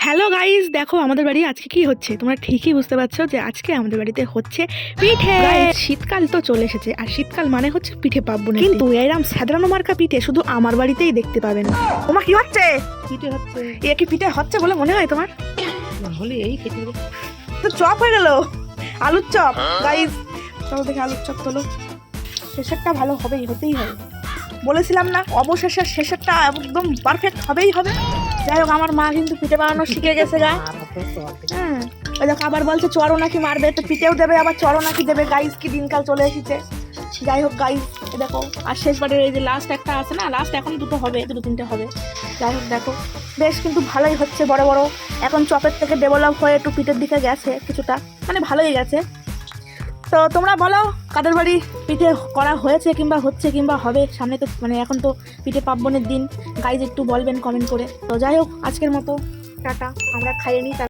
Hello guys, দেখো আমাদের বাড়ি আজকে কি হচ্ছে। তোমরা ঠিকই বুঝতে পারছো যে আজকে আমাদের বাড়িতে হচ্ছে পিঠে। শীতকাল তো চলে এসেছে, আর শীতকাল মানে হচ্ছে পিঠে পার্বণ। কিন্তু এরকম সাধারণ মার্কা পিঠে শুধু আমার বাড়িতেই দেখতে পাবেন। তোমার কি হচ্ছে? পিঠে হচ্ছে। এ কি পিঠে হচ্ছে বলে মনে হয় তোমার? হলে এই খেতে হবে। তো চপ হয়ে গেল, আলুর চপ। গাইস চলো দেখে আলুর চপ তোলো। শেষেরটা ভালো হবেই, হতেই হবে। বলেছিলাম না অবশেষে শেষেরটা একদম পারফেক্ট হবেই হবে। যাই হোক, আমার মা কিন্তু পিঠে বানানো শিখে গেছে গা। হ্যাঁ, ওই দেখো আবার বলছে চড়ও নাকি মারবে, তো পিঠেও দেবে আবার চড়ও নাকি দেবে। গাইস কি দিনকাল চলে এসেছে। যাই হোক গাইস, দেখো আর শেষবারের এই যে লাস্ট একটা আছে না, লাস্ট এখন দুটো হবে, দুটো তিনটে হবে। যাই হোক দেখো, বেশ কিন্তু ভালোই হচ্ছে, বড় বড়। এখন চপের থেকে ডেভেলপ হয়ে একটু পিঠের দিকে গেছে কিছুটা, মানে ভালোই গেছে। তো তোমরা বলো কাদের বাড়ি পিঠে করা হয়েছে কিংবা হচ্ছে কিংবা হবে সামনে। তো মানে এখন তো পিঠে পার্বণের দিন। গাইজ একটু বলবেন কমেন্ট করে। তো যাই হোক, আজকের মতো টাটা, আমরা খাইয়ে নিই।